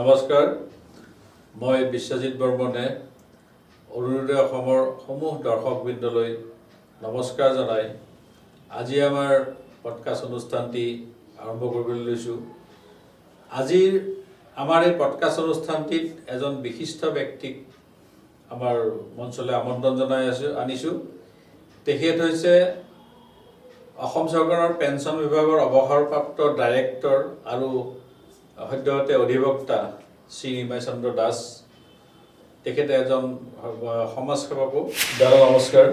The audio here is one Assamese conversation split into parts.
নমস্কাৰ, মই বিশ্বজিৎ বৰ্মনে অৰুণোদয় অসমৰ সমূহ দৰ্শকবৃন্দলৈ নমস্কাৰ জনাই আজি আমাৰ পডকাষ্ট অনুষ্ঠানটি আৰম্ভ কৰিবলৈ লৈছোঁ। আজিৰ আমাৰ এই পডকাষ্ট অনুষ্ঠানটিত এজন বিশিষ্ট ব্যক্তিক আমাৰ মঞ্চলৈ আমন্ত্ৰণ জনাই আনিছোঁ। তেখেত হৈছে অসম চৰকাৰৰ পেঞ্চন বিভাগৰ অৱসৰপ্ৰাপ্ত ডাইৰেক্টৰ আৰু সদ্যহতে অধিবক্তা শ্ৰী নিমাই চন্দ্ৰ দাস। তেখেতে এজন সমাজসেৱকো। দাদা নমস্কাৰ।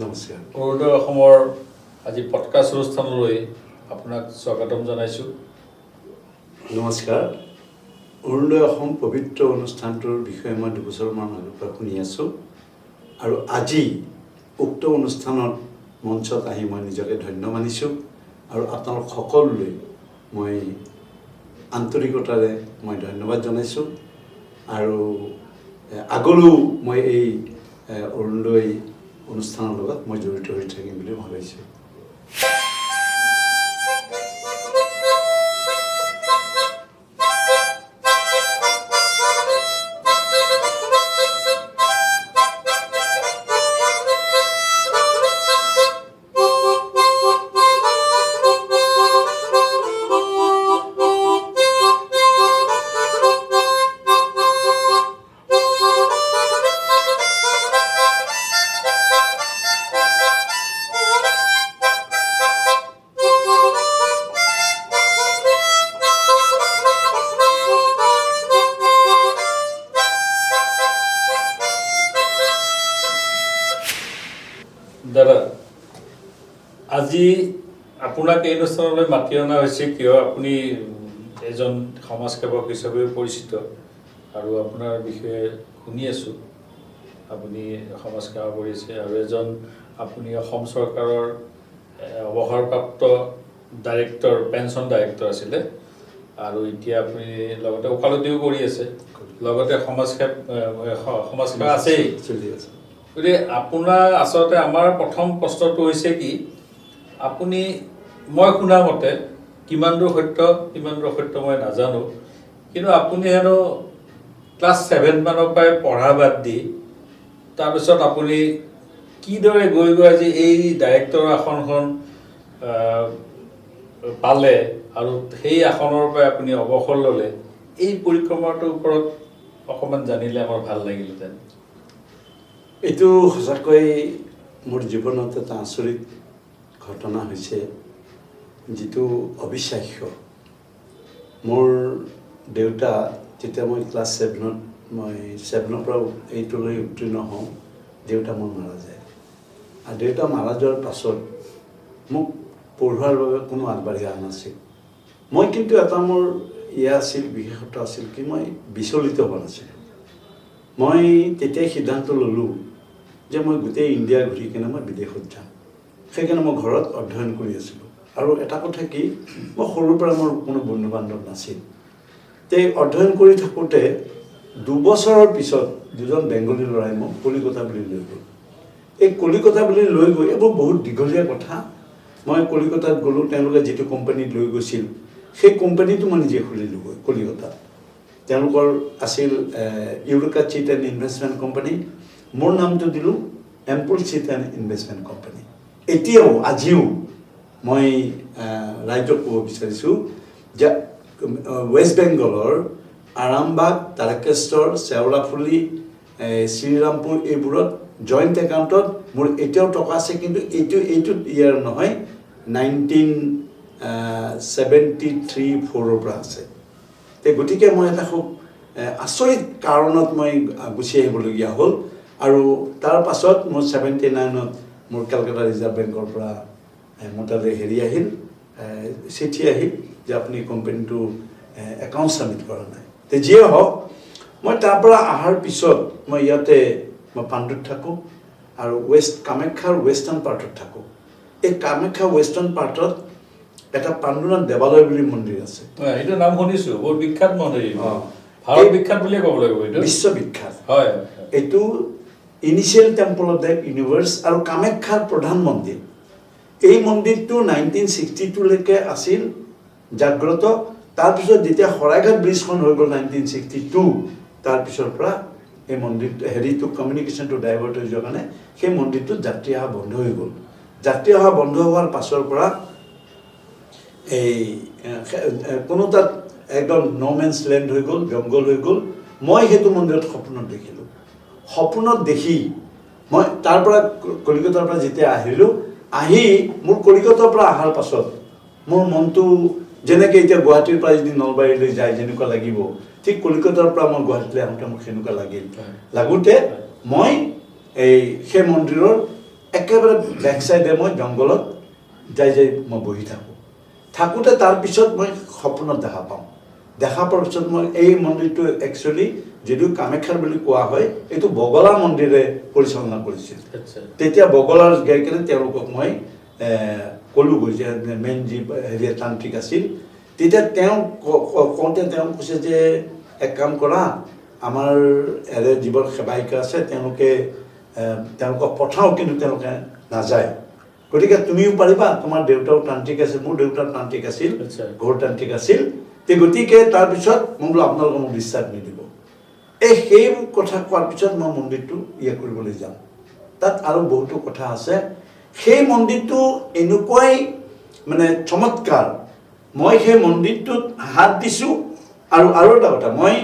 নমস্কাৰ। অৰুণোদয় অসমৰ আজি পডকাষ্ট অনুষ্ঠানলৈ আপোনাক স্বাগতম জনাইছোঁ। নমস্কাৰ। অৰুণোদয় অসম পবিত্ৰ অনুষ্ঠানটোৰ বিষয়ে মই 2 বছৰমান আগৰ পৰা শুনি আছোঁ আৰু আজি উক্ত অনুষ্ঠানত মঞ্চত আহি মই নিজকে ধন্য মানিছোঁ আৰু আপোনালোক সকলোলৈ মই আন্তৰিকতাৰে মই ধন্যবাদ জনাইছোঁ আৰু আগলৈও মই এই অৰুণোদয় অনুষ্ঠানৰ লগত মই জড়িত হৈ থাকিম বুলি ভাবিছোঁ। দাদা, আজি আপোনাক এই অনুষ্ঠানলৈ মাতি অনা হৈছে কিয়? আপুনি এজন সমাজসেৱক হিচাপেও পৰিচিত আৰু আপোনাৰ বিষয়ে শুনি আছোঁ। আপুনি সমাজসেৱা কৰিছে আৰু আপুনি অসম চৰকাৰৰ অৱসৰপ্ৰাপ্ত ডাইৰেক্টৰ, পেঞ্চন ডাইৰেক্টৰ আছিলে আৰু এতিয়া আপুনি লগতে ওকালতিও কৰি আছে, লগতে সমাজসেৱা আছেই। গতিকে আপোনাৰ আচলতে আমাৰ প্ৰথম প্ৰশ্নটো হৈছে কি, আপুনি মই শুনা মতে কিমান দূৰ সত্য মই নাজানো, কিন্তু আপুনি হেনো ক্লাছ 7 মানৰ পৰাই পঢ়া বাদ দি তাৰপিছত আপুনি কিদৰে গৈ আজি এই ডাইৰেক্টৰ আসনখন পালে আৰু সেই আসনৰ পৰাই আপুনি অৱসৰ ল'লে, এই পৰিক্ৰমাটোৰ ওপৰত অকণমান জানিলে আমাৰ ভাল লাগিলহেঁতেন। এইটো সঁচাকৈ মোৰ জীৱনত এটা আচৰিত ঘটনা হৈছে, যিটো অবিশ্বাস্য। মোৰ দেউতা যেতিয়া মই ক্লাছ 7ৰ পৰা 8লৈ উত্তীৰ্ণ হওঁ, দেউতা মোৰ মাৰা যায় আৰু দেউতা মাৰা যোৱাৰ পাছত মোক পঢ়োৱাৰ বাবে কোনো আগবাঢ়ি অহা নাছিল। মই কিন্তু এটা মোৰ বিশেষত্ব আছিল কি, মই বিচলিত হোৱা নাছিলোঁ। মই তেতিয়াই সিদ্ধান্ত ল'লোঁ যে মই গোটেই ইণ্ডিয়া ঘূৰি কিনে মই বিদেশত যাম। সেইকাৰণে মই ঘৰত অধ্যয়ন কৰি আছিলোঁ আৰু এটা কথা কি, মই সৰুৰ পৰা মোৰ কোনো বন্ধু বান্ধৱ নাছিল। তে অধ্যয়ন কৰি থাকোঁতে 2 বছৰৰ পিছত 2জন বেংগলী ল'ৰাই মোক কলিকতা বুলি লৈ গ'ল। এই কলিকতা বুলি লৈ গৈ, এইবোৰ বহুত দীঘলীয়া কথা। মই কলিকতাত গ'লোঁ, তেওঁলোকে যিটো কোম্পানীত লৈ গৈছিল সেই কোম্পানীটো মই নিজে খুলিলোঁগৈ কলিকতাত। তেওঁলোকৰ আছিল Eureka chit and investment company. মোৰ নামটো দিলোঁ এম্পুল চিট এণ্ড ইনভেষ্টমেণ্ট কোম্পানী। এতিয়াও আজিও মই ৰাইজক ক'ব বিচাৰিছোঁ যে ৱেষ্ট বেংগলৰ আৰামবাগ, তাৰকেশ্বৰ, শ্বেওৰাফুলি, শ্ৰীৰামপুৰ এইবোৰত জইণ্ট একাউণ্টত মোৰ এতিয়াও টকা আছে, কিন্তু এইটো ইয়াৰ নহয়, 1973-4ৰ পৰা আছে। গতিকে মই এটা খুব আচৰিত কাৰণত মই গুচি আহিবলগীয়া হ'ল আৰু তাৰ পাছত মোৰ 79ত মোৰ কেলকাতা ৰিজাৰ্ভ বেংকৰ পৰা মোৰ তালৈ চিঠি আহিল যে আপুনি কোম্পানীটো একাউণ্ট ছাবমিট কৰা নাই। যিয়ে হওক, মই তাৰ পৰা অহাৰ পিছত মই পাণ্ডুত থাকোঁ আৰু কামাখ্যাৰ ৱেষ্টাৰ্ণ পাৰ্টত থাকোঁ। এই কামাখ্যা ৱেষ্টাৰ্ণ পাৰ্টত এটা পাণ্ডুনাথ দেৱালয় বুলি মন্দিৰ আছে। এইটো নাম শুনিছোঁ, বহুত বিখ্যাত মন্দিৰ। ভাৰত বিখ্যাত বুলিয়ে ক'ব লাগিব, এইটো বিশ্ববিখ্যাত। হয়, এইটো initial temple of the universe আৰু কামাখ্যাৰ প্ৰধান মন্দিৰ। এই মন্দিৰটো 1962লৈকে আছিল জাগ্ৰত, তাৰপিছত যেতিয়া শৰাইঘাট ব্ৰিজখন হৈ গ'ল 1962 তাৰপিছৰ পৰা এই মন্দিৰটো হেৰিটো কমিউনিকেশ্যনটো ডাইভাৰ্ট হৈ যোৱাৰ কাৰণে সেই মন্দিৰটোত যাত্ৰী অহা বন্ধ হৈ গ'ল যাত্ৰী অহা বন্ধ হোৱাৰ পাছৰ পৰা এই কোনো তাত একদম ন'মেন্স লেণ্ড হৈ গ'ল জংঘল হৈ গ'ল মই সেইটো মন্দিৰত সপোনত দেখিলোঁ সপোনত দেখি মই তাৰ পৰা কলিকতাৰ পৰা যেতিয়া আহিলোঁ আহি মোৰ কলিকতাৰ পৰা অহাৰ পাছত মোৰ মনটো যেনেকৈ এতিয়া গুৱাহাটীৰ পৰা যদি নলবাৰীলৈ যায় যেনেকুৱা লাগিব ঠিক কলিকতাৰ পৰা মই গুৱাহাটীলৈ আহোঁতে মোক সেনেকুৱা লাগিল লাগোঁতে মই এই সেই মন্দিৰৰ একেবাৰে বেক চাইডে মই জংঘলত যাই মই বহি থাকোঁতে তাৰপিছত মই সপোনত দেখা পাওঁ দেখা পোৱাৰ পিছত মই এই মন্দিৰটো একচুৱেলি যদিও কামাখ্যাৰ বুলি কোৱা হয় এইটো বগলা মন্দিৰে পৰিচালনা কৰিছিল তেতিয়া বগলাৰ গাই কিনে তেওঁলোকক মই ক'লোগৈ যে মেইন যি হেৰি তান্ত্ৰিক আছিল তেতিয়া তেওঁ কওঁতে তেওঁ কৈছে যে এক কাম কৰা আমাৰ এৰে যিবোৰ সেৱায়িকা আছে তেওঁলোকক পঠাওঁ কিন্তু তেওঁলোকে নাযায় গতিকে তুমিও পাৰিবা তোমাৰ দেউতাও তান্ত্ৰিক আছিল মোৰ দেউতাৰ তান্ত্ৰিক আছিল ঘৰ তান্ত্ৰিক আছিল গতিকে তাৰপিছত মই বোলো আপোনালোকে মোক বিশ্বাস নিদিব সেই কথা কোৱাৰ পিছত মই মন্দিৰটো কৰিবলৈ যাম তাত আৰু বহুতো কথা আছে সেই মন্দিৰটো এনেকুৱাই মানে চমৎকাৰ মই সেই মন্দিৰটোত হাত দিছোঁ আৰু এটা কথা মই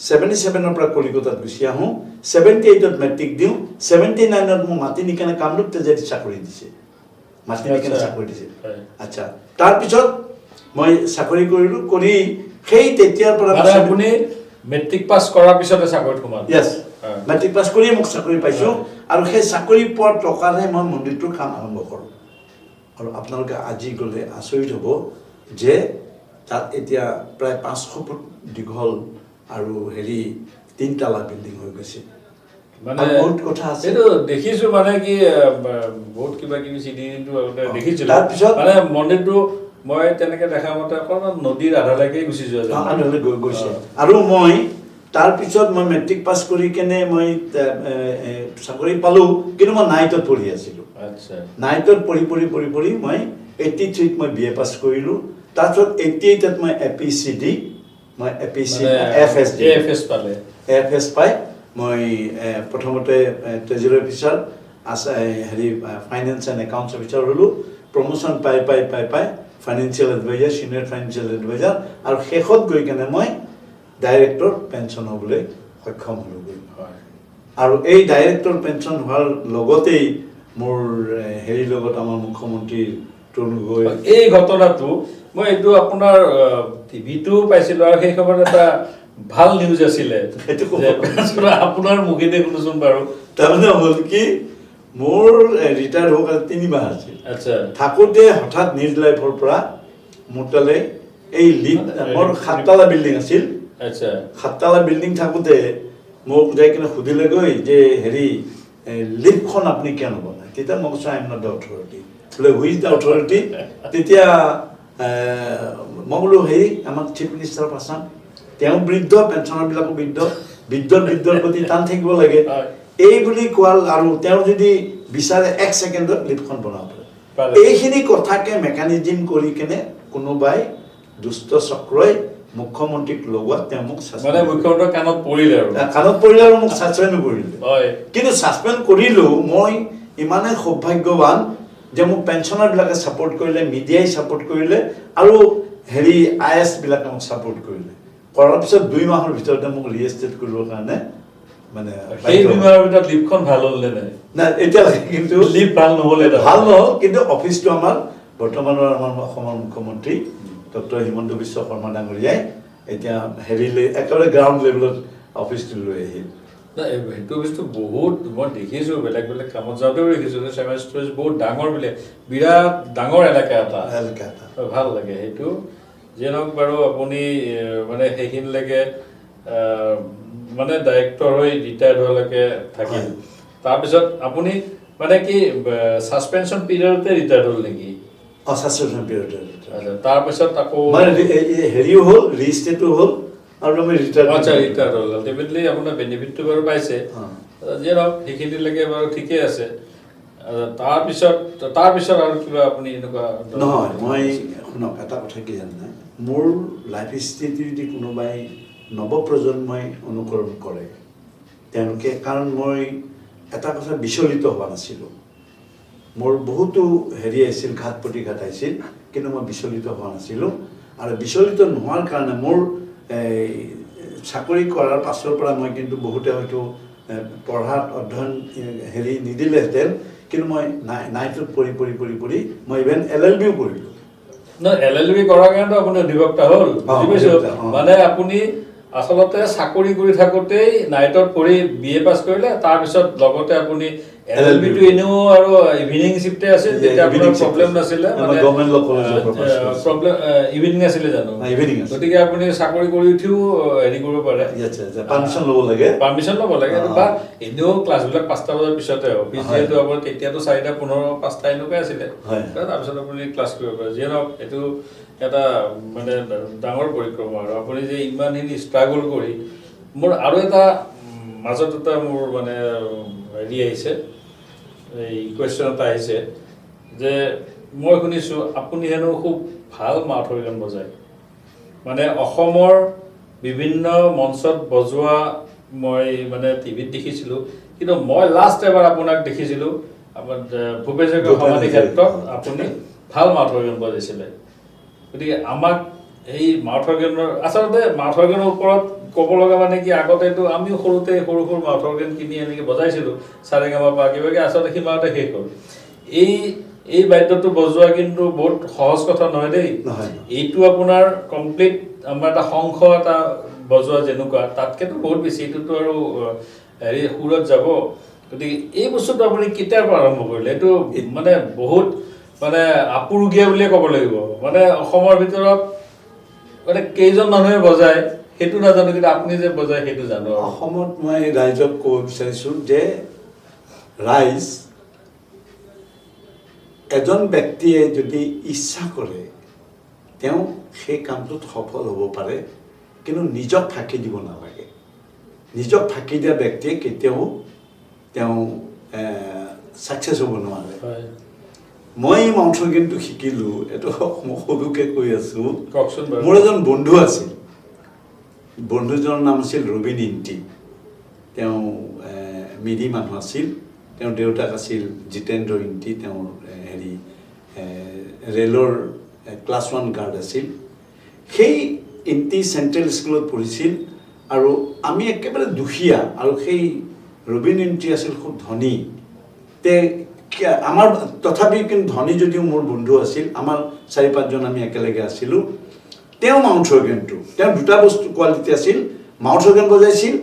77ৰ পৰা কলিকতাত গুচি আহোঁ 78ত মেট্ৰিক দিওঁ 79ত মোক মাতি নিকেনে কামৰূপ তেজেৰীত চাকৰি দিছে মাতি নিকেনে চাকৰি দিছে আচ্ছা তাৰপিছত মই চাকৰি কৰিলোঁ কৰি সেই তেতিয়াৰ পৰা আপুনি মেট্ৰিক পাছ কৰাৰ পিছতে চাকৰিত সোমাল য়েছ মেট্ৰিক পাছ কৰিয়ে মোক চাকৰি পাইছোঁ আৰু সেই চাকৰি পোৱাৰ টকাৰে মই মন্দিৰটোৰ কাম আৰম্ভ কৰোঁ আৰু আপোনালোকে আজি গ'লে আচৰিত হ'ব যে তাত এতিয়া প্ৰায় 500 ফুট দীঘল আৰু হেৰি 3 তালা বিল্ডিং হৈ গৈছে মানে বহুত কথা আছে এইটো দেখিছোঁ মানে কি বহুত কিবা কিবি চিডিটো দেখিছিলোঁ তাৰপিছত মানে মন্দিৰটো মই তেনেকৈ দেখা মতে অকণমান নদীৰ আধালৈকে গুচি যোৱা আধালৈ গৈছে আৰু মই তাৰপিছত মই মেট্ৰিক পাছ কৰি কেনে মই চাকৰি পালোঁ কিন্তু মই নাইটত পঢ়ি আছিলোঁ আচ্ছা নাইটত পঢ়ি মই 83ত মই BA পাছ কৰিলোঁ তাৰপিছত 88ত মই APCD মই AFS পালে AFS পাই মই প্ৰথমতে ট্ৰেজাৰী অফিচাৰ হেৰি ফাইনেন্স এণ্ড একাউণ্টছ অফিচাৰ হ'লোঁ প্ৰমোশ্যন পাই financial adviser senior financial adviser আৰু শেষত গৈ কেনে মই ডাইৰেক্টৰ পেঞ্চন হ'বলৈ সক্ষম হ'লোগৈ আৰু এই ডাইৰেক্টৰ পেঞ্চন হোৱাৰ লগতেই মোৰ হেৰিৰ লগত আমাৰ মুখ্যমন্ত্ৰী তৰুণ গগৈ এই ঘটনাটো মই এইটো আপোনাৰ টিভিটো পাইছিলোঁ আৰু সেই সময়ত এটা ভাল নিউজ আছিলে আপোনাৰ মুখেদি শুনোচোন বাৰু তাৰমানে হ'ল কি মোৰ ৰিটায়াৰ হোৱাৰ 3 মাহ আছিল আচ্ছা থাকোঁতে হঠাৎ নিউজ লাইফৰ পৰা মোৰ তালে এই মোৰ 7 তালা বিল্ডিং আছিল আচ্ছা 7 তালা বিল্ডিং থাকোঁতে মোক যাই কিনে সুধিলেগৈ যে হেৰি লিফ্টখন আপুনি কিয় নবনায় তেতিয়া মই কৈছোঁ I am not the authority বোলে হুইজ দ্য অথৰিটি তেতিয়া মই বোলো হেৰি আমাক চিফ মিনিষ্টাৰ পাচান তেওঁ বৃদ্ধ পেঞ্চনাৰবিলাকো বৃদ্ধৰ প্ৰতি টান থাকিব লাগে এই বুলি কোৱাৰ আৰু তেওঁ যদি বিচাৰে 1 ছেকেণ্ডত লিফ্টখন বনাব পাৰে এইখিনি কথাকে মেকানিজিম কৰি কেনে কোনোবাই দুষ্ট চক্ৰই মুখ্যমন্ত্ৰীক লগোৱাত তেওঁ মোক মানে মুখ্যমন্ত্ৰীৰ কাণত পৰিলে আৰু মোক ছাছপেণ্ড কৰিলে কিন্তু ছাছপেণ্ড কৰিলেও মই ইমানেই সৌভাগ্যৱান যে মোক পেঞ্চনাৰবিলাকে ছাপোৰ্ট কৰিলে মিডিয়াই ছাপোৰ্ট কৰিলে আৰু হেৰি IAS বিলাকে মোক ছাপোৰ্ট কৰিলে কৰাৰ পিছত 2 মাহৰ ভিতৰতে মোক ৰিএষ্টেট কৰিবৰ কাৰণে মানে সেই 2 মাহৰ ভিতৰত লিফ্টখন ভাল হ'ল নে এতিয়ালৈকে কিন্তু লিফ্ট ভাল নহ'ল কিন্তু অফিচটো আমাৰ বৰ্তমানৰ আমাৰ অসমৰ মুখ্যমন্ত্ৰী ডক্টৰ হিমন্ত বিশ্ব শৰ্মা ডাঙৰীয়াই এতিয়া হেৰিলৈ একেবাৰে গ্ৰাউণ্ড লেভেলত অফিচটো লৈ আহিল সেইটো বস্তু বহুত মই দেখিছোঁ বেলেগ কামত যাওঁতেও দেখিছোঁ যে চেভেন ষ্ট'ৰেজ বহুত ডাঙৰ বোলে বিৰাট ডাঙৰ এলেকা এটা ভাল লাগে সেইটো যিয়ে নহওক বাৰু আপুনি মানে সেইখিনিলৈকে মানে ডাইৰেক্টৰ হৈ ৰিটায়াৰ্ড হোৱালৈকে থাকিল তাৰপিছত আপুনি মানে কি ছাছপেনশ্যন পিৰিয়ডতে ৰিটায়াৰ্ড হ'ল নেকি ছাছপেনশ্যন পিৰিয়ডতে তাৰপিছত আকৌ হেৰিও হ'ল ৰিষ্টেটো হ'ল আৰু আমি ৰিটায়াৰ্ড হ'ল আল্টিমেটলি আপোনাৰ বেনিফিটটো বাৰু পাইছে যিয়ে নহওক সেইখিনিলৈকে বাৰু ঠিকেই আছে তাৰপিছত আৰু কিবা আপুনি এনেকুৱা নহয় মই শুনক এটা কথা কি জানে মোৰ লাইফ হিষ্ট্ৰীটো যদি কোনোবাই নৱপ্ৰজন্মই অনুকৰণ কৰে তেওঁলোকে কাৰণ মই এটা কথা বিচলিত হোৱা নাছিলোঁ মোৰ বহুতো হেৰি আহিছিল ঘাত প্ৰতিঘাত আহিছিল কিন্তু মই বিচলিত হোৱা নাছিলোঁ আৰু বিচলিত নোহোৱাৰ কাৰণে মোৰ চাকৰি কৰাৰ পাছৰ পৰা মই কিন্তু বহুতে হয়তো পঢ়াত অধ্যয়ন হেৰি নিদিলেহেঁতেন কিন্তু মই নাইটত পঢ়ি মই ইভেন LLBও কৰিলোঁ LLB কৰাৰ কাৰণেতো আপুনি অধিবক্তা হ'ল বুজি পাইছোঁ মানে আপুনি আচলতে চাকৰি কৰি থাকোঁতেই নাইটত পঢ়ি BA পাছ কৰিলে তাৰপিছত লগতে আপুনি LLBটো এনেও আৰু ইভিনিং শিফ্টে আছিল যেতিয়া আপোনাৰ প্ৰব্লেম নাছিলে মানে গভৰ্ণমেণ্ট ল কলেজৰ প্ৰব্লেম ইভিনিং আছিলে জানো গতিকে আপুনি চাকৰি কৰি উঠিও হেৰি কৰিব পাৰে পাৰ্মিশ্যন ল'ব লাগে বা এনেও ক্লাছবিলাক 5টা বজাৰ পিছতে হ'ব যিহেতু আপোনাৰ তেতিয়াতো 4:15 5টা এনেকুৱাই আছিলে তাৰপিছত আপুনি ক্লাছ কৰিব পাৰে যিয়ে নহওক এইটো এটা মানে ডাঙৰ পৰিক্ৰমা আৰু আপুনি যে ইমানখিনি ষ্ট্ৰাগল কৰি মোৰ আৰু এটা মাজত এটা মোৰ মানে হেৰি আহিছে এই কুৱেশ্যন এটা আহিছে যে মই শুনিছোঁ আপুনি হেনো খুব ভাল মাউথ অৰ্গেন বজায় মানে অসমৰ বিভিন্ন মঞ্চত বজোৱা মই মানে টিভিত দেখিছিলোঁ কিন্তু মই লাষ্ট এবাৰ আপোনাক দেখিছিলোঁ আপোনাৰ ভূপেশ হাজৰিকাৰ সমাধি ক্ষেত্ৰত আপুনি ভাল মাউথ অৰ্গেন বজাইছিলে গতিকে আমাক এই মাউথ অৰ্গেনৰ আচলতে মাউথ অৰ্গেনৰ ওপৰত ক'ব লগা মানে কি আগতেতো আমিও সৰুতে সৰু মাউথ অৰ্গেন কিনি এনেকৈ বজাইছিলোঁ সাৰেগামা কিবাকে আচলতে সিমানতে শেষ হ'ল এই বাদ্যটো বজোৱা কিন্তু বহুত সহজ কথা নহয় দেই এইটো আপোনাৰ কমপ্লিট আমাৰ এটা শংখ এটা বজোৱা যেনেকুৱা তাতকেতো বহুত বেছি এইটোতো আৰু হেৰি সুৰত যাব গতিকে এই বস্তুটো আপুনি কেতিয়াৰ পৰা আৰম্ভ কৰিলে এইটো মানে বহুত মানে আপুৰুগীয়া বুলিয়ে ক'ব লাগিব মানে অসমৰ ভিতৰত মানে কেইজন মানুহে বজায় সেইটো নাজানো কিন্তু আপুনি যে বজায় সেইটো জানো অসমত মই ৰাইজক ক'ব বিচাৰিছোঁ যে ৰাইজ এজন ব্যক্তিয়ে যদি ইচ্ছা কৰে তেওঁ সেই কামটোত সফল হ'ব পাৰে কিন্তু নিজক ফাঁকি দিব নালাগে নিজক ফাঁকি দিয়া ব্যক্তিয়ে কেতিয়াও তেওঁ ছাকচেছ হ'ব নোৱাৰে মই মাউথ অৰ্গেনটো শিকিলোঁ এইটো মই সৰুকৈ কৈ আছোঁ মোৰ এজন বন্ধু আছিল বন্ধুজনৰ নাম আছিল ৰবীন ইণ্টি তেওঁ মিৰি মানুহ আছিল তেওঁৰ দেউতাক আছিল জিতেন্দ্ৰ ইণ্টি তেওঁৰ হেৰি ৰেলৰ ক্লাছ 1 গাৰ্ড আছিল সেই ইণ্টি চেণ্ট্ৰেল স্কুলত পঢ়িছিল আৰু আমি একেবাৰে দুখীয়া আৰু সেই ৰবীন ইণ্টি আছিল খুব ধনী তে আমাৰ তথাপি কিন্তু ধনী যদিও মোৰ বন্ধু আছিল আমাৰ 4-5জন আমি একেলগে আছিলোঁ তেওঁ মাউথ অৰ্গেনটো তেওঁ দুটা বস্তু কোৱালিটি আছিল মাউথ অৰ্গেন বজাইছিল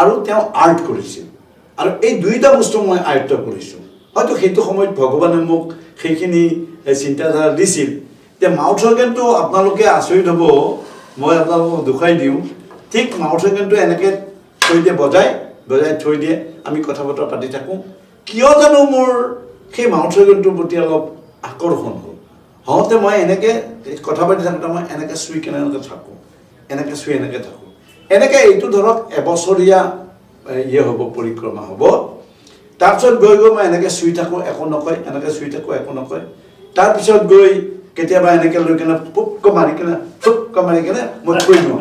আৰু তেওঁ আৰ্ট কৰিছিল আৰু এই দুইটা বস্তু মই আয়ত্ত কৰিছোঁ হয়তো সেইটো সময়ত ভগৱানে মোক সেইখিনি চিন্তাধাৰা দিছিল যে মাউথ অৰ্গেনটো আপোনালোকে আচৰিত হ'ব মই আপোনালোকক দেখুৱাই দিওঁ ঠিক মাউথ অৰ্গেনটো এনেকৈ থৈ দিয়ে বজাই থৈ দিয়ে আমি কথা বতৰা পাতি থাকোঁ কিয় জানো মোৰ সেই মাউথ অৰ্গেনটোৰ প্ৰতি অলপ আকৰ্ষণ হ'ল হওঁতে মই এনেকৈ কথা পাতি থাকোঁতে মই এনেকৈ চুই কেনেকৈ থাকোঁ এনেকৈ চুই এনেকৈ থাকোঁ এনেকৈ এইটো ধৰক এবছৰীয়া হ'ব পৰিক্ৰমা হ'ব তাৰপিছত গৈ মই এনেকৈ চুই থাকোঁ একো নকয় এনেকৈ চুই থাকোঁ একো নকয় তাৰপিছত গৈ কেতিয়াবা এনেকৈ লৈ কেনে ফুক্ক মাৰি কেনে মই থৈ দিওঁ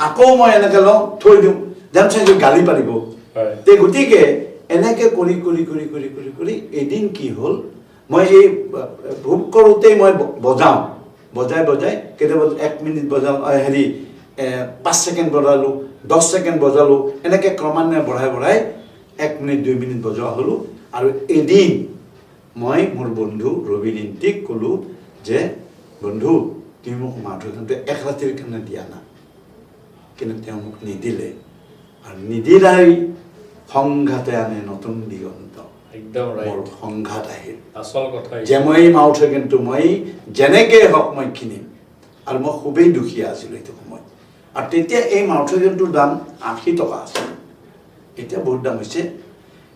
আকৌ মই এনেকৈ লওঁ থৈ দিওঁ যেন চাইছোঁ গালি পাৰিব তে গতিকে এনেকৈ কৰি এদিন কি হ'ল মই এই ভোগ কৰোঁতেই মই বজাওঁ বজাই কেতিয়াবা 1 মিনিট বজাওঁ হেৰি 5 ছেকেণ্ড বজালোঁ 10 ছেকেণ্ড বজালোঁ এনেকৈ ক্ৰমান্বয়ে বঢ়াই 1 মিনিট 2 মিনিট বজোৱা হ'লোঁ আৰু এদিন মই মোৰ বন্ধু ৰবীন ইণ্টিক ক'লোঁ যে বন্ধু তুমি মোক মাউথ অৰ্গেনটো 1 ৰাতিৰ কাৰণে দিয়া না কিন্তু তেওঁ মোক নিদিলে আৰু নিদিলাই সংঘাতে আনে নতুন দিগন্ত একদম মোৰ সংঘাত আহিল আচল কথা যে মই মাউথ অৰ্গেনটো মই যেনেকৈ হওক মই কিনিম আৰু মই খুবেই দুখীয়া আছিলোঁ এইটো সময়ত আৰু তেতিয়া এই মাউথ অৰ্গেনটোৰ দাম 80 টকা আছিল এতিয়া বহুত দাম হৈছে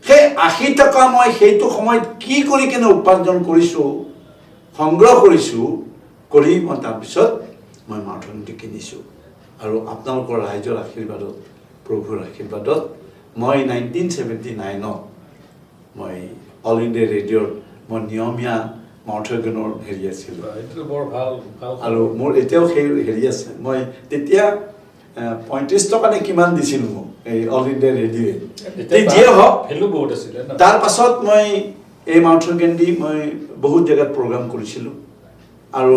সেই 80 টকা মই সেইটো সময়ত কি কৰি কেনে উপাৰ্জন কৰিছোঁ সংগ্ৰহ কৰিছোঁ কৰি মই তাৰপিছত মই মাউথ অৰ্গেনটো কিনিছোঁ আৰু আপোনালোকৰ ৰাইজৰ আশীৰ্বাদত প্ৰভুৰ আশীৰ্বাদত মই 1979ত মই অল ইণ্ডিয়া ৰেডিঅ'ৰ মই নিয়মীয়া মাউথ অৰ্গেনৰ হেৰি আছিলোঁ এইটো বৰ ভাল ভাল আৰু মোৰ এতিয়াও সেই হেৰি আছে মই তেতিয়া 35 টকা নে কিমান দিছিলোঁ মোক এই অল ইণ্ডিয়া ৰেডিঅ'য়ে যিয়ে হওক ভেলু বহুত আছিলে ন তাৰ পাছত মই এই মাউথ অৰ্গেন দি মই বহুত জেগাত প্ৰগ্ৰাম কৰিছিলোঁ আৰু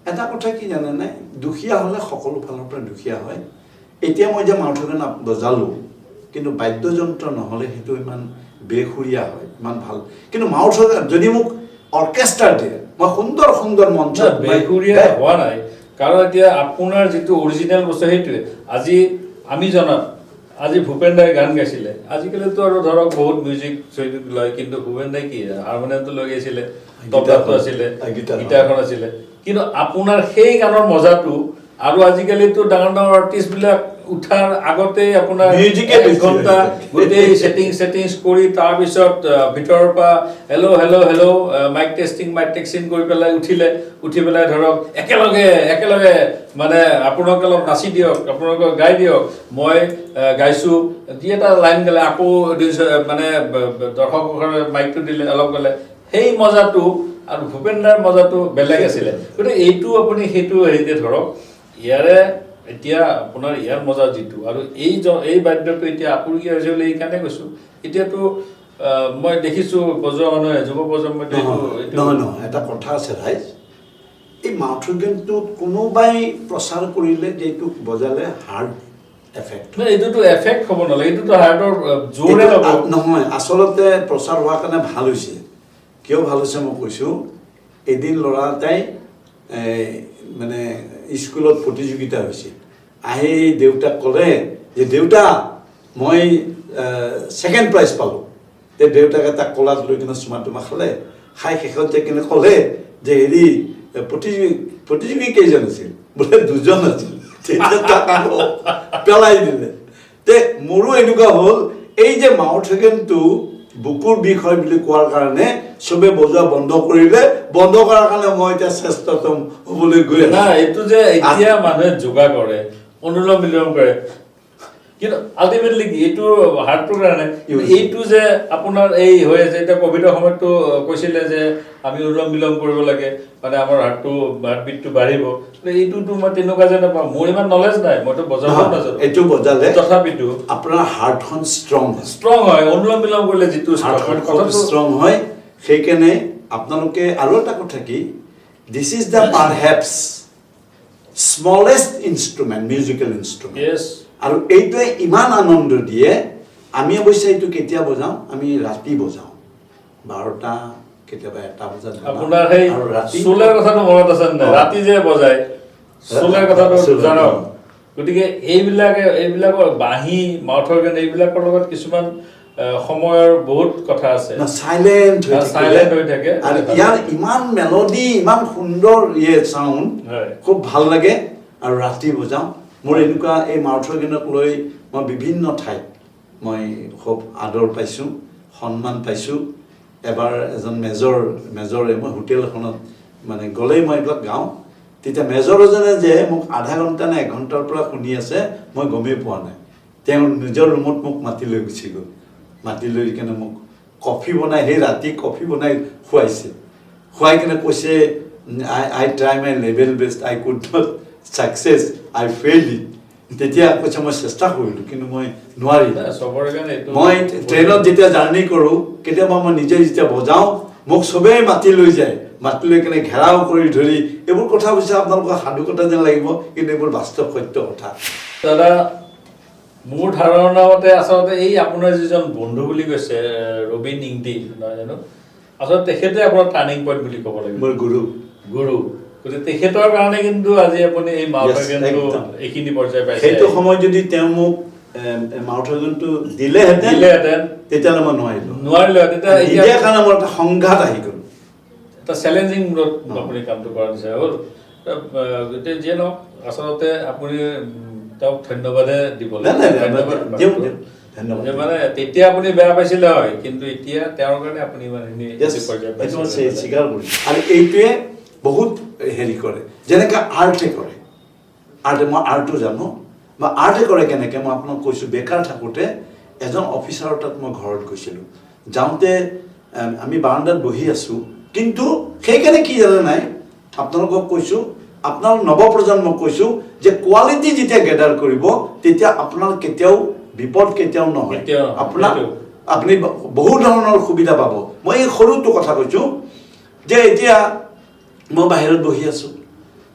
এটা কথা কি জানেনে দুখীয়া হ'লে সকলো ফালৰ পৰা দুখীয়া হয় এতিয়া মই যে মাউথ অৰ্গেন বজালোঁ কিন্তু বাদ্যযন্ত্ৰ নহ'লে সেইটো ইমান বেসুৰীয়া হয় ইমান ভাল কিন্তু মাউথ অৰ্গেন যদি মোক অৰ্কেষ্ট্ৰাৰ দিয়ে মই সুন্দৰ সুন্দৰ মঞ্চত বেসুৰীয়া হোৱা নাই কাৰণ এতিয়া আপোনাৰ যিটো অৰিজিনেল বস্তু সেইটোৱে আজি আমি জনাত আজি ভূপেন দাই গান গাইছিলে আজিকালিতো আৰু ধৰক বহুত মিউজিক চৈদিক লয় কিন্তু ভূপেন দাই কি হাৰমনিয়ামটো লৈ গৈছিলে তবলাটো আছিলে গীটাৰখন আছিলে কিন্তু আপোনাৰ সেই গানৰ মজাটো আৰু আজিকালিতো ডাঙৰ ডাঙৰ আৰ্টিষ্টবিলাক উঠাৰ আগতে আপোনাৰ ঘণ্টা গোটেই ছেটিংছ কৰি তাৰপিছত ভিতৰৰ পৰা হেল্ল' মাইক টেষ্টিং কৰি পেলাই উঠি পেলাই ধৰক একেলগে মানে আপোনালোকে অলপ নাচি দিয়ক আপোনালোকে গাই দিয়ক মই গাইছোঁ যি এটা লাইন গালে আকৌ মানে দৰ্শকৰ মাইকটো দিলে অলপ গালে সেই মজাটো আৰু ভূপেন দাৰ মজাটো বেলেগ আছিলে গতিকে এইটো আপুনি সেইটো হেৰিতে ধৰক ইয়াৰে এতিয়া আপোনাৰ ইয়াৰ মজা যিটো আৰু এই বাদ্যটো এতিয়া আপুৰুগীয়া হৈছে বুলি এইকাৰণে কৈছোঁ এতিয়াতো মই দেখিছোঁ বজোৱা মানুহে যুৱ প্ৰজন্মই নহয় এটা কথা আছে ৰাইজ এই মাউথ অৰ্গেনটোত কোনোবাই প্ৰচাৰ কৰিলে যে এইটো বজালে হাৰ্ট এফেক্ট এইটোতো এফেক্ট হ'ব নালাগে এইটোতো হাৰ্টৰ জোৰে নহয় আচলতে প্ৰচাৰ হোৱাৰ কাৰণে ভাল হৈছে কিয় ভাল হৈছে মই কৈছোঁ এদিন ল'ৰা এটাই মানে স্কুলত প্ৰতিযোগিতা হৈছিল আহি দেউতাক ক'লে যে দেউতা মই ছেকেণ্ড প্ৰাইজ পালোঁ তে দেউতাকে তাক কলাত লৈ কিনে চুমা টুমা খালে খাই শেষত যাই কিনে ক'লে যে হেৰি প্ৰতিযোগী কেইজন আছিল বোলে 2জন আছিল পেলাই দিলে তে মোৰো এনেকুৱা হ'ল এই যে মাউথ অৰ্গেনটো বুকুৰ বিষ হয় বুলি কোৱাৰ কাৰণে চবে বজোৱা বন্ধ কৰিলে বন্ধ কৰাৰ কাৰণে মই এতিয়া শ্ৰেষ্ঠতম হ'বলৈ গৈ না এইটো যে এতিয়া মানুহে যোগা কৰে অনুলোম বিলোম কৰে কিন্তু আল্টিমেটলি কি এইটো হাৰ্টটোৰ কাৰণে এইটো যে আপোনাৰ এই হৈ আছে এতিয়া ক'ভিডৰ সময়ততো কৈছিলে যে আমি অনুলোম বিলোম কৰিব লাগে মানে আমাৰ হাৰ্টবিটটো বাঢ়িব এইটোতো মই তেনেকুৱা যে নাপাওঁ মোৰ ইমান নলেজ নাই মইতো বজাব নাজানো এইটো বজালে তথাপিতো আপোনাৰ হাৰ্টখন ষ্ট্ৰং হয় অনুলোম বিলোম কৰিলে যিটো ষ্ট্ৰং হয় সেইকাৰণে আপোনালোকে আৰু এটা কথা কি this is the perhaps smallest instrument musical instrument আৰু এইটোৱে ইমান আনন্দ দিয়ে আমি অৱশ্যে এইটো কেতিয়া বজাওঁ আমি ৰাতি বজাওঁ 12টা কেতিয়াবা 1টা বজাত আপোনাৰ সেই চোলাৰ কথাটো মনত আছে নাই ৰাতি যে বজায় চোলাৰ কথাটো জানক গতিকে এইবিলাকৰ বাঁহী মাউথ অৰ্গেন এইবিলাকৰ লগত কিছুমান সময়ৰ বহুত কথা আছে সাইলেন্ট হৈ থাকে আৰু ইয়াৰ ইমান মেলোডি ইমান সুন্দৰ সাউণ্ড খুব ভাল লাগে আৰু ৰাতি বজাওঁ মোৰ এনেকুৱা এই মাউথ অৰ্গেনক লৈ মই বিভিন্ন ঠাইত মই খুব আদৰ পাইছোঁ সন্মান পাইছোঁ এবাৰ এজন মেজৰে মই হোটেল এখনত মানে গ'লেই মই এইবিলাক গাওঁ তেতিয়া মেজৰ এজনে যে মোক আধা ঘণ্টা নে 1 ঘণ্টাৰ পৰা শুনি আছে মই গমেই পোৱা নাই তেওঁ নিজৰ ৰুমত মোক মাতি লৈ গুচি গ'ল মাতি লৈ কিনে মোক কফি বনাই সেই ৰাতি কফি বনাই খুৱাইছে খুৱাই কিনে কৈছে I try my level best I could not success I fail it তেতিয়া কৈছে মই চেষ্টা কৰিলোঁ কিন্তু মই নোৱাৰিলোঁ মই ট্ৰেইনত যেতিয়া জাৰ্ণি কৰোঁ কেতিয়াবা মই নিজে যেতিয়া বজাওঁ মোক চবেই মাতি লৈ যায় মাতি লৈ কিনে ঘেৰাও কৰি ধৰি এইবোৰ কথা কৈছে আপোনালোকৰ সাধু কথা যেন লাগিব কিন্তু এইবোৰ বাস্তৱ সত্য কথা দাদা মোৰ ধাৰণা মতে আচলতে এই আপোনাৰ যিজন বন্ধু বুলি কৈছে ৰবীন ইংতি নহয় জানো আচলতে তেখেতে আপোনাৰ টাৰ্ণিং পইণ্ট বুলি ক'ব লাগিব মোৰ গুৰু গতিকে তেখেতৰ কাৰণে কিন্তু আজি আপুনি এই মাউথ অৰ্গেনটো এইখিনি পৰ্যায় পাইছে সেইটো সময় যদি তেওঁ মোক মাউথ অৰ্গেনটো দিলেহেঁতেন তেতিয়াহ'লে মই নোৱাৰিলোঁ তেতিয়া এতিয়া কাৰণে মোৰ এটা সংঘাত আহি গ'ল এটা চেলেঞ্জিং মূলত আপুনি কামটো কৰাৰ নিচিনা হ'ল গতিকে যিয়ে নহওক আচলতে আপুনি তেওঁক ধন্যবাদে দিব মানে তেতিয়া আপুনি বেয়া পাইছিলে হয় কিন্তু এতিয়া তেওঁৰ কাৰণে আপুনি স্বীকাৰ কৰিছে আৰু এইটোৱে বহুত হেৰি কৰে যেনেকৈ আৰ্টে কৰে মই আৰ্টো জানো বা আৰ্টে কৰে কেনেকৈ মই আপোনাক কৈছোঁ বেকাৰ থাকোঁতে এজন অফিচাৰৰ তাত মই ঘৰত গৈছিলোঁ যাওঁতে আমি বাৰান্দাত বহি আছোঁ, কিন্তু সেইকাৰণে কি জানে নাই, আপোনালোকক কৈছোঁ, আপোনাৰ নৱপ্ৰজন্মক কৈছোঁ যে কোৱালিটি যেতিয়া গেডাৰ কৰিব তেতিয়া আপোনাৰ কেতিয়াও বিপদ কেতিয়াও নহয়। আপোনাক আপুনি বহু ধৰণৰ সুবিধা পাব। মই এই সৰুটো কথা কৈছোঁ যে এতিয়া মই বাহিৰত বহি আছোঁ,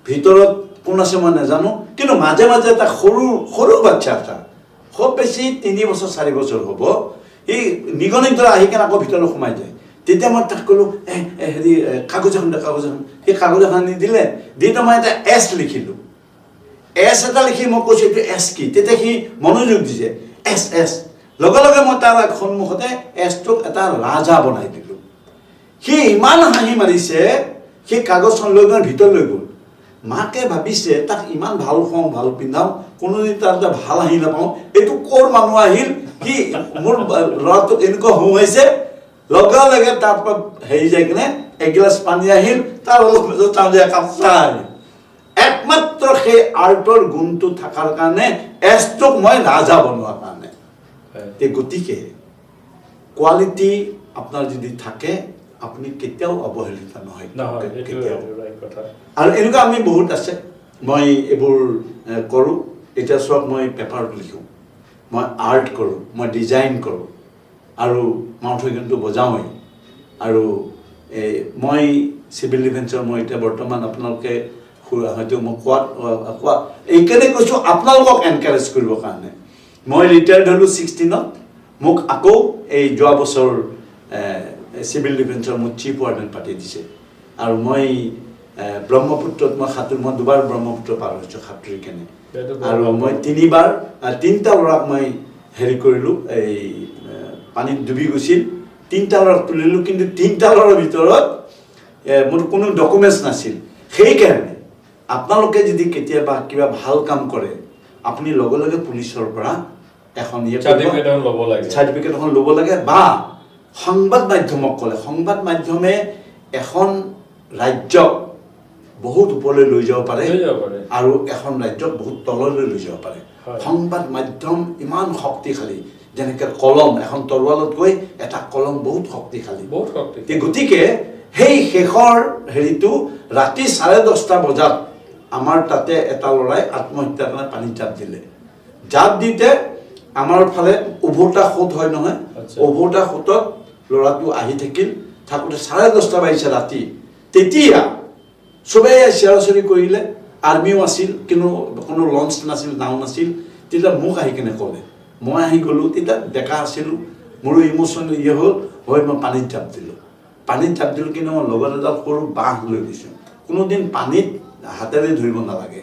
ভিতৰত কোন আছে মই নাজানো, কিন্তু মাজে মাজে এটা সৰু সৰু বাচ্চা এটা খুব বেছি 3 বছৰ 4 বছৰ হ'ব, এই নিগনিৰ দৰে আহি কেনে আকৌ ভিতৰত সোমাই যায়। তেতিয়া মই তাক ক'লোঁ হেৰি কাগজ এখন দে, কাগজ এখন। সেই কাগজ এখন আনি দিলে, দিওঁতে মই এটা এছ লিখিলোঁ। এছ এটা লিখি মই কৈছোঁ এইটো এছ কি, তেতিয়া সি মনোযোগ দিছে, এছ এছ। লগে লগে মই তাৰ সন্মুখতে এছটোক এটা ৰাজা বনাই দিলোঁ। সি ইমান হাঁহি মাৰিছে, সেই কাগজখন লৈ গৈ ভিতৰলৈ গ'ল। মাকে ভাবিছে তাক ইমান ভাল খুৱাওঁ, ভাল পিন্ধাওঁ, কোনোদিন তাৰ এটা ভাল হাঁহি নাপাওঁ, এইটো ক'ৰ মানুহ আহিল, সি মোৰ ল'ৰাটোক এনেকুৱা হঁহুৱাইছে। লগে লগে তাৰ পৰা হেৰি যাই কিনে এগিলাচ পানী আহিল, তাৰ অলপ পিছত চাওঁ যে একাপ চাহ আহিল। একমাত্ৰ সেই আৰ্টৰ গুণটো থকাৰ কাৰণে, এছটোক মই ৰাজা বনোৱাৰ কাৰণে। গতিকে কোৱালিটি আপোনাৰ যদি থাকে, আপুনি কেতিয়াও অৱহেলিত নহয়। আৰু এনেকুৱা আমি বহুত আছে, মই এইবোৰ কৰোঁ। এতিয়া চব মই পেপাৰত লিখোঁ, মই আৰ্ট কৰোঁ, মই ডিজাইন কৰোঁ, আৰু মাউথ অৰ্গেনটো বজাওঁৱেই। আৰু মই চিভিল ডিফেন্সৰ মই এতিয়া বৰ্তমান আপোনালোকে হয়তো মই কোৱা এইকাৰণে কৈছোঁ আপোনালোকক এনকাৰেজ কৰিবৰ কাৰণে। মই ৰিটায়াৰ্ড হ'লোঁ 16ত, মোক আকৌ এই যোৱা বছৰ চিভিল ডিফেন্সৰ মোক চিফ ৱাৰ্ডেন পাতি দিছে। আৰু মই ব্ৰহ্মপুত্ৰত মই সাঁতোৰ, মই 2বাৰ ব্ৰহ্মপুত্ৰ পাৰ হৈছোঁ সাঁতুৰি কেনে। আৰু মই 3টা ল'ৰাক মই হেৰি কৰিলোঁ, এই পানীত ডুবি গৈছিল, 3টা ল'ৰাক তুলিলোঁ, কিন্তু 3টা ল'ৰাৰ ভিতৰত মোৰ কোনো ডকুমেণ্টছ নাছিল। সেইকাৰণে আপোনালোকে যদি কেতিয়াবা কিবা ভাল কাম কৰে, আপুনি লগে লগে পুলিচৰ পৰা এখন চাৰ্টিফিকেট এখন ল'ব লাগে, বা সংবাদ মাধ্যমক ক'লে, সংবাদ মাধ্যমে এখন ৰাজ্যক বহুত ওপৰলৈ লৈ যাব পাৰে, আৰু এখন ৰাজ্যক বহুত তললৈ লৈ যাব পাৰে। সংবাদ মাধ্যম ইমান শক্তিশালী, যেনেকৈ কলম, এখন তৰোৱালতকৈ এটা কলম বহুত শক্তিশালী। গতিকে সেই শেষৰ হেৰিটো ৰাতি 10:30 বজাত আমাৰ তাতে এটা ল'ৰাই আত্মহত্যাৰ কাৰণে পানীত জাপ দিলে। জাপ দিওঁতে আমাৰ ফালে উভতা সোঁত হয় নহয়, উভতা সোঁতত ল'ৰাটো আহি থাকিল, থাকোঁতে 10:30 বাজিছে ৰাতি। তেতিয়া চবেই চিঞৰা-চিঞৰি কৰিলে, আৰ্মিও আছিল, কিন্তু কোনো লঞ্চ নাছিল, নাও নাছিল। তেতিয়া মোক আহি কিনে ক'লে, মই আহি গ'লোঁ, তেতিয়া ডেকা আছিলোঁ, মোৰো ইম'চনেল হ'ল, মই পানীত জাপ দিলোঁ। কিন্তু মই লগত এডাল সৰু বাঁহ লৈ গৈছোঁ। কোনোদিন পানীত হাতেৰে ধৰিব নালাগে।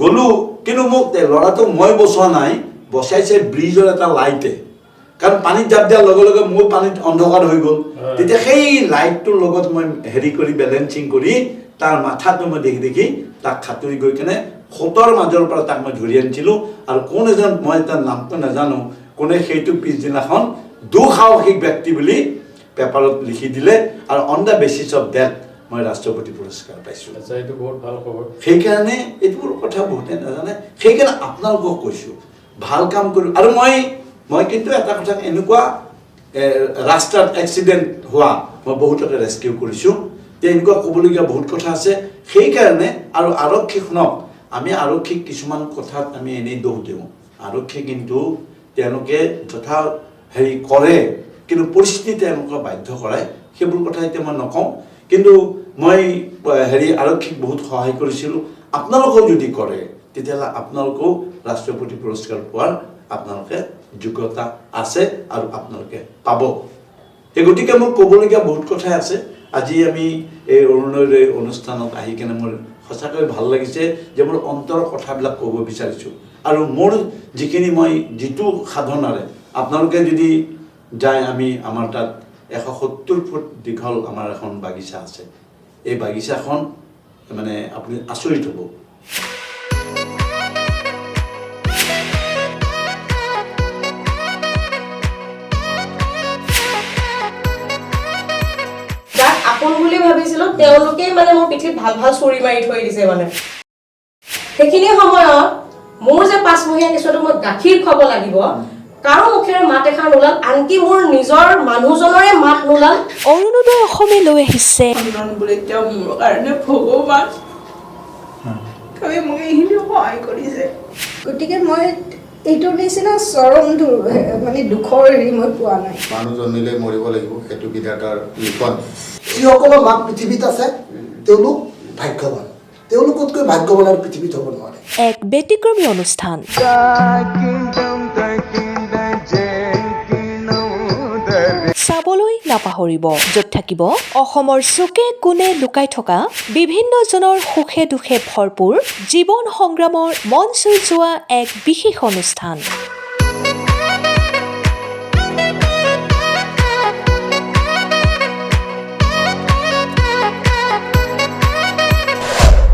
গ'লোঁ, কিন্তু মোক ল'ৰাটোক মই বচোৱা নাই, বচাইছে ব্ৰিজৰ এটা লাইটে। কাৰণ পানীত জাপ দিয়াৰ লগে লগে মোৰ পানীত অন্ধকাৰ হৈ গ'ল। তেতিয়া সেই লাইটটোৰ লগত মই হেৰি কৰি বেলেঞ্চিং কৰি তাৰ মাথাটো মই দেখি দেখি তাক সাঁতুৰি গৈ কেনে সোঁতৰ মাজৰ পৰা তাক মই ধৰি আনিছিলোঁ। আৰু কোন এজন, মই তাৰ নামটো নাজানো, কোনে সেইটো পিছদিনাখন দুঃসাহসিক ব্যক্তি বুলি পেপাৰত লিখি দিলে, আৰু on the basis of date মই ৰাষ্ট্ৰপতি পুৰস্কাৰ পাইছোঁ। এইটো বহুত ভাল খবৰ। সেইকাৰণে এইবোৰ কথা বহুতে নাজানে, সেইকাৰণে আপোনালোকক কৈছোঁ ভাল কাম কৰোঁ। আৰু মই কিন্তু এটা কথা, এনেকুৱা ৰাস্তাত এক্সিডেণ্ট হোৱা মই বহুতকে ৰেস্কিউ কৰিছোঁ। এনেকুৱা ক'বলগীয়া বহুত কথা আছে। সেইকাৰণে আৰু আৰক্ষী শুনক, আমি আৰক্ষীক কিছুমান কথাত আমি এনেই দোষ দিওঁ। আৰক্ষী কিন্তু তেওঁলোকে যথা হেৰি কৰে, কিন্তু পৰিস্থিতি তেওঁলোকক বাধ্য কৰায়, সেইবোৰ কথা এতিয়া মই নকওঁ। কিন্তু মই আৰক্ষীক বহুত সহায় কৰিছিলোঁ। আপোনালোকেও যদি কৰে, তেতিয়াহ'লে আপোনালোকেও ৰাষ্ট্ৰপতি পুৰস্কাৰ পোৱাৰ আপোনালোকে যোগ্যতা আছে, আৰু আপোনালোকে পাব। গতিকে মোৰ ক'বলগীয়া বহুত কথাই আছে। আজি আমি এই অৰুণোদয় অনুষ্ঠানত আহি কেনে মোৰ সঁচাকৈ ভাল লাগিছে, যে মোৰ অন্তৰৰ কথাবিলাক ক'ব বিচাৰিছোঁ। আৰু মোৰ যিখিনি মই যিটো সাধনাৰে, আপোনালোকে যদি যায়, আমাৰ তাত 170 ফুট দীঘল আমাৰ এখন বাগিচা আছে। এই বাগিচাখন মানে আপুনি আচৰিত হ'ব। আপোন বুলি ভাবিছিলোঁ, তেওঁলোকেই মানে মোৰ পিঠিত ভাল ভাল চুৰি মাৰি থৈ দিছে। মানে সেইখিনি সময়ত মোৰ যে 5 মহীয়া কেঁচুৱাটো মই গাখীৰ খুৱাব লাগিব, কাৰো মুখেৰে মাত এষাৰ নোলাল, আনকি মোৰ নিজৰ মানুহজনৰে মাত নোলাল। অৰুণোদয় অসমে লৈ আহিছে সন্মান বুলি তেওঁ মোৰ কাৰণে ভগৱান, মোক এইখিনি সহায় কৰিছে। গতিকে মই এইটোৰ নিচিনা চৰম মানে দুখৰ হেৰি মই পোৱা নাই। মানুহ জন্মিলে মৰিব লাগিব, সেইটো বিধাতাৰ লিখন। যিসকলৰ মাক পৃথিৱীত আছে তেওঁলোক ভাগ্যৱান, তেওঁলোকতকৈ ভাগ্যৱান আৰু পৃথিৱীত হ'ব নোৱাৰে। এক ব্যতিক্ৰমী অনুষ্ঠান চাবলৈ নাপাহৰিব, য'ত থাকিব অসমৰ চুকে কোণে লুকাই থকা বিভিন্নজনৰ সুখে দুখে ভৰপূৰ জীৱন সংগ্ৰামৰ মন চুই যোৱা এক বিশেষ অনুষ্ঠান।